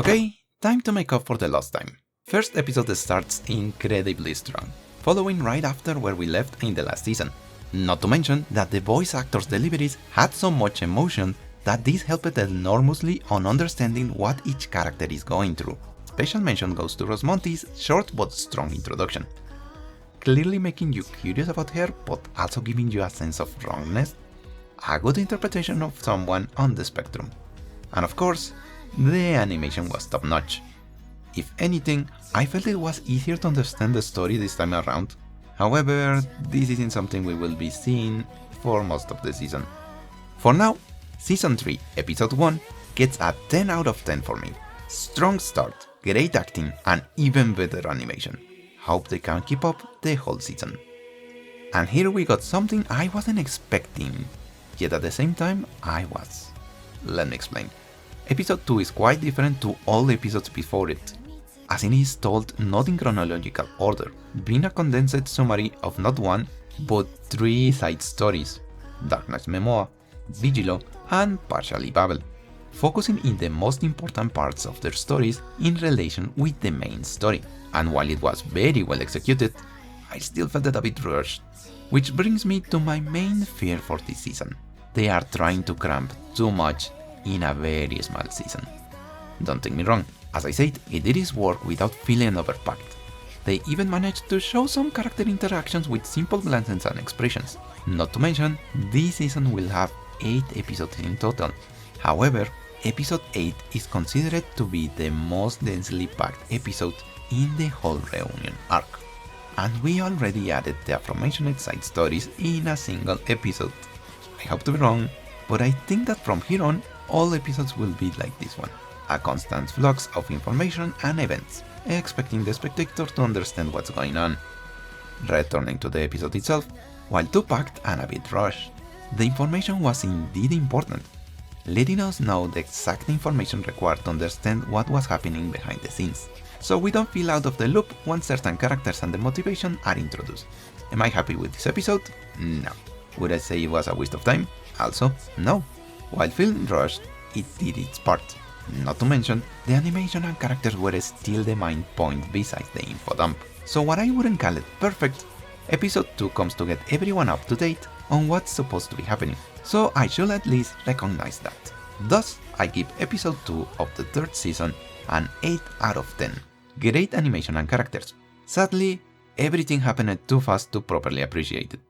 Okay, time to make up for the lost time. First episode starts incredibly strong, following right after where we left in the last season. Not to mention that the voice actors' deliveries had so much emotion that this helped enormously on understanding what each character is going through. Special mention goes to Rosmonti's short but strong introduction, clearly making you curious about her but also giving you a sense of wrongness, a good interpretation of someone on the spectrum. And of course, the animation was top notch. If anything, I felt it was easier to understand the story this time around. However, this isn't something we will be seeing for most of the season. For now, Season 3, Episode 1 gets a 10 out of 10 for me. Strong start, great acting, and even better animation. Hope they can keep up the whole season. And here we got something I wasn't expecting, yet at the same time I was. Let me explain. Episode 2 is quite different to all episodes before it, as it is told not in chronological order, being a condensed summary of not one, but 3 side stories: Dark Knight's Memoir, Vigilo, and partially Babel, focusing in the most important parts of their stories in relation with the main story. And while it was very well executed, I still felt it a bit rushed, which brings me to my main fear for this season. They are trying to cram too much in a very small season. Don't take me wrong, as I said, it did its work without feeling overpacked. They even managed to show some character interactions with simple glances and expressions. Not to mention, this season will have 8 episodes in total. However, episode 8 is considered to be the most densely packed episode in the whole reunion arc. And we already added the aforementioned side stories in a single episode. I hope to be wrong, but I think that from here on, all episodes will be like this one. A constant flux of information and events, expecting the spectator to understand what's going on. Returning to the episode itself, while too packed and a bit rushed, the information was indeed important, letting us know the exact information required to understand what was happening behind the scenes, so we don't feel out of the loop when certain characters and the motivation are introduced. Am I happy with this episode? No. Would I say it was a waste of time? Also, no. While feeling rushed, it did its part. Not to mention, the animation and characters were still the main point besides the info dump. So what I wouldn't call it perfect, episode 2 comes to get everyone up to date on what's supposed to be happening, so I should at least recognize that. Thus, I give episode 2 of the 3rd season an 8 out of 10. Great animation and characters. Sadly, everything happened too fast to properly appreciate it.